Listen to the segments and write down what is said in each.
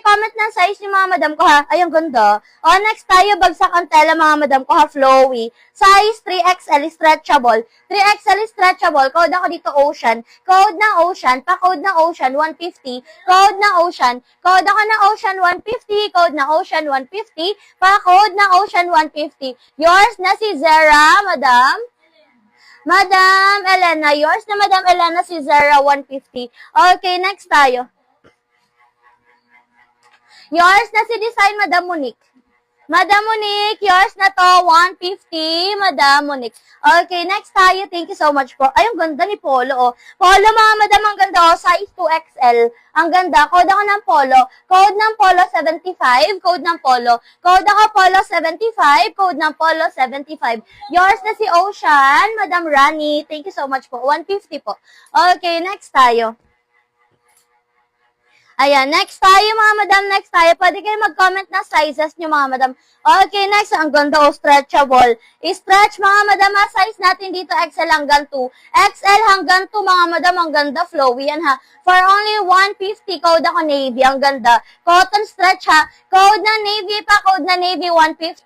Comment ng size ni mga madam ko ha. Ay, ang ganda. O, next tayo, bagsak ang tela mga madam ko ha, flowy. Size 3XL stretchable. 3XL stretchable. Code ako dito ocean. Code ng ocean. Pa-code ng ocean 150. Code ng ocean. Code ako ng ocean 150. Code ng ocean 150. Pa-code ng ocean 150. Yours na si Zara, madam. Madam Elena. Yours na Madam Elena si Zara 150. Okay, next tayo. Yours na si Design, Madam Monique. Madam Monique, yours na to, 150, Madam Monique. Okay, next tayo. Thank you so much po. Ay, ang ganda ni Polo, oh. Polo, mga madam, ang ganda, oh. Size 2XL. Ang ganda. Code ako ng Polo. Code ng Polo 75. Code ng Polo. Code ako Polo 75. Code ng Polo 75. Yours na si Ocean, Madam Rani. Thank you so much po. 150 po. Okay, next tayo. Ayan, next tayo mga madam, next tayo. Pwede kayo mag-comment na sizes nyo mga madam. Okay, next, ang ganda o stretchable. I-stretch mga madam, ha, size natin dito XL hanggang 2. XL hanggang 2 mga madam, ang ganda, flowy yan ha. For only 150, code ako navy, ang ganda. Cotton stretch ha. Code na navy pa, code na navy 150.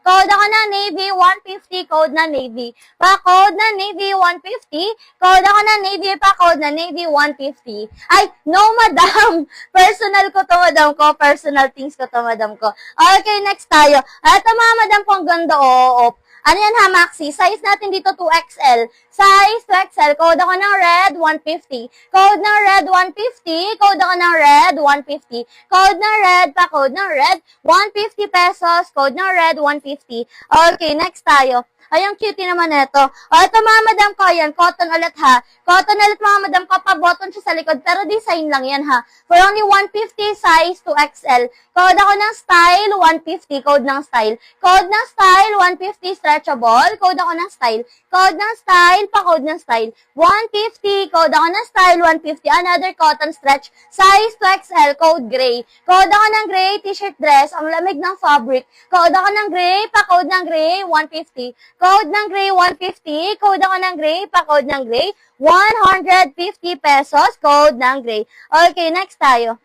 Code ako na navy 150, code na navy. Pa, code na navy 150. Code ako na navy pa, code na navy 150. Ay, no madam. Personal ko to, madam ko. Personal things ko to, madam ko. Okay, next tayo. Ito mga madam ko, ang ganda, oh. Ano yan ha, Maxi? Size natin dito 2XL. Size 2XL. Code ako ng red, 150. Code ng red, 150. Code ako ng red, 150. Code ng red, pa code ng red, 150 pesos. Code ng red, 150. Okay, next tayo. Ay, ang cutie naman ito. O, ito mga madam ko, ayan, cotton ulit ha. Cotton ulit mga madam ko, pa-button siya sa likod, pero design lang yan ha. For only 150, size 2XL. Code ako ng style, 150, code ng style. Code ng style, 150, stretchable. Code ako ng style. Code ng style, pa-code ng style. 150, code ako ng style, 150. Another cotton stretch, size 2XL, code gray. Code ako ng gray, t-shirt dress, ang lamig ng fabric. Code ako ng gray, pa-code ng gray, 150. Code ng gray, 150. Code ako ng gray, pa-code ng gray, 150 pesos. Code ng gray. Okay, next tayo.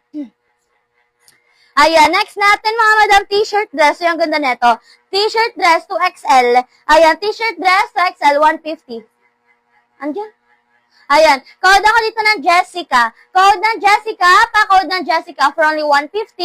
Ayan, next natin mga madam, t-shirt dress. So, yung ganda neto. T-shirt dress 2XL. Ayan, t-shirt dress 2XL, 150. Andiyan? Ayan, code ako dito ng Jessica. Code ng Jessica, pa-code ng Jessica for only 150.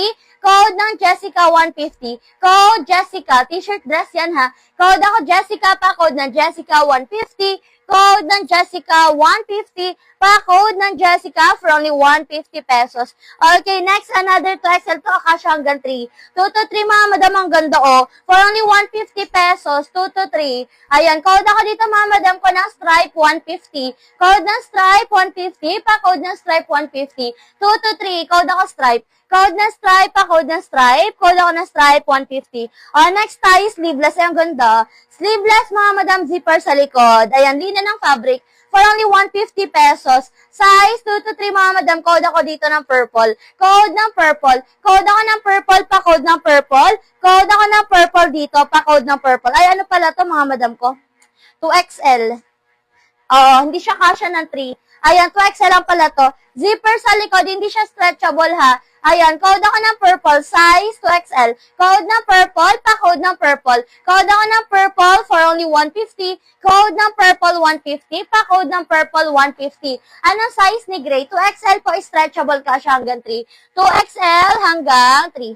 Code ng Jessica, 150. Code Jessica, t-shirt dress yan ha. Code ako Jessica, pa-code ng Jessica, 150. Code ng Jessica, 150. Pa-code ng Jessica for only 150 pesos. Okay, next, another 2XL to, akasya hanggang 3. 2 to 3 mga madam, ang ganda oh. For only 150 pesos, 2 to 3. Ayan, code ako dito mga madam ko ng stripe, 150. Code ng stripe, 150. Pa-code ng stripe, 150. 2 to 3, code ako stripe. Code ng stripe, pa-code ng stripe. Code ako ng stripe, 150. Next tayo, sleeveless. Ay, ang ganda. Sleeveless, mga madam, zipper sa likod. Ayan, linen ng fabric. For only 150 pesos. Size 2 to 3, mga madam. Code ako dito ng purple. Code ng purple. Code ako ng purple, pa-code ng purple. Code ako ng purple dito, pa-code ng purple. Ay, ano pala to, mga madam ko? 2XL. Hindi siya kasya ng 3. Ayan, 2XL lang pala to. Zipper sa likod, hindi siya stretchable ha. Ayan, code ako ng purple, size 2XL. Code ng purple, pa-code ng purple. Code ako ng purple for only 150. Code ng purple, 150. Pa-code ng purple, 150. Anong size ni gray? 2XL po, stretchable ka siya hanggang 3. 2XL hanggang 3.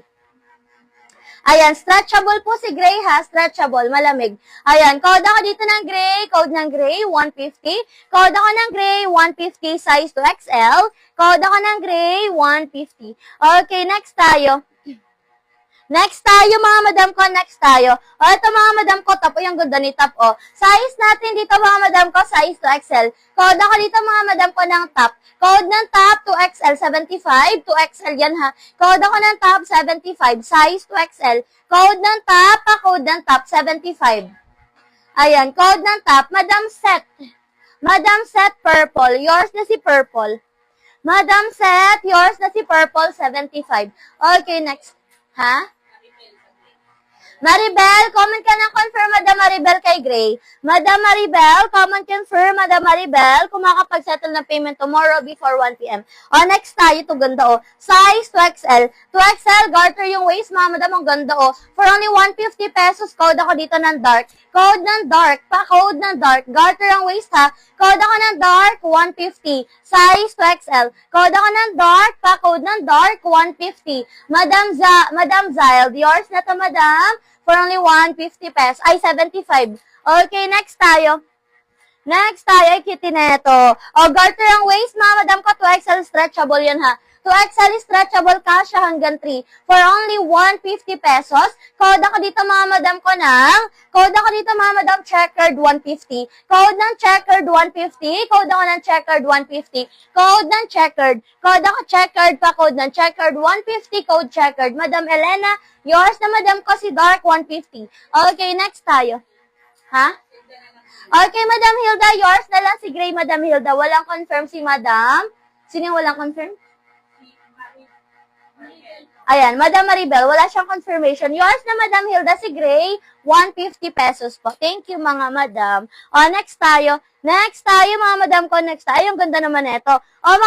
Ayan, stretchable po si gray ha, stretchable, malamig. Ayan, code ako dito ng gray, code ng gray, 150. Code ako ng gray, 150, size 2XL. Code ako ng gray, 150. Okay, next tayo. Next tayo mga madam ko, next tayo. Ito mga madam ko, top yung ganda ni top Size natin dito mga madam ko, size 2XL. Code ako dito mga madam ko ng top. Code ng top 2XL, 75. 2XL yan ha. Code ako ng top 75, size 2XL. Code ng top, pa-code ng top 75. Ayan, code ng top, Madam Set. Madam Set purple, yours na si purple. Madam Set, yours na si purple, 75. Okay, next. Ha? Maribel, comment ka ng confirm, Madam Maribel kay Gray. Madam Maribel, comment confirm, Madam Maribel, kung makapag-settle ng payment tomorrow before 1 p.m. O, next tayo, ito ganda o. Size 2XL. 2XL, garter yung waist, mga madam, ang ganda o. For only 150 pesos, code ako dito ng dark. Code ng dark, pa-code ng dark. Garter ang waist ha. Code ako ng dark, 150. Size 2XL. Code ako ng dark, pa-code ng dark, 150. Madam Zild, yours na to, madam. For only 150 pesos. Ay, 75. Okay, next tayo. Next tayo ay kitty neto. O, garter ang waist, mga madam ko. 2XL stretchable yan ha. 2XL stretchable kasha hanggang 3. For only 150 pesos. Code ako dito mga madam ko ng, code ako dito mga madam checkered 150. Code ng checkered 150. Code ako ng checkered 150. Code ng checkered. Code ako checkered pa code ng checkered 150. Code checkered. Madam Elena, yours na madam ko si dark 150. Okay, next tayo. Ha? Okay, Madam Hilda, yours na lang si Gray, Madam Hilda. Walang confirm si Madam. Sino yung walang confirm? Ayan, Madam Maribel, wala siyang confirmation. Yours na, Madam Hilda, si Gray, 150 pesos po. Thank you, mga madam. O, next tayo. Next tayo, mga madam ko. Next tayo. Ang ganda naman ito. O, mga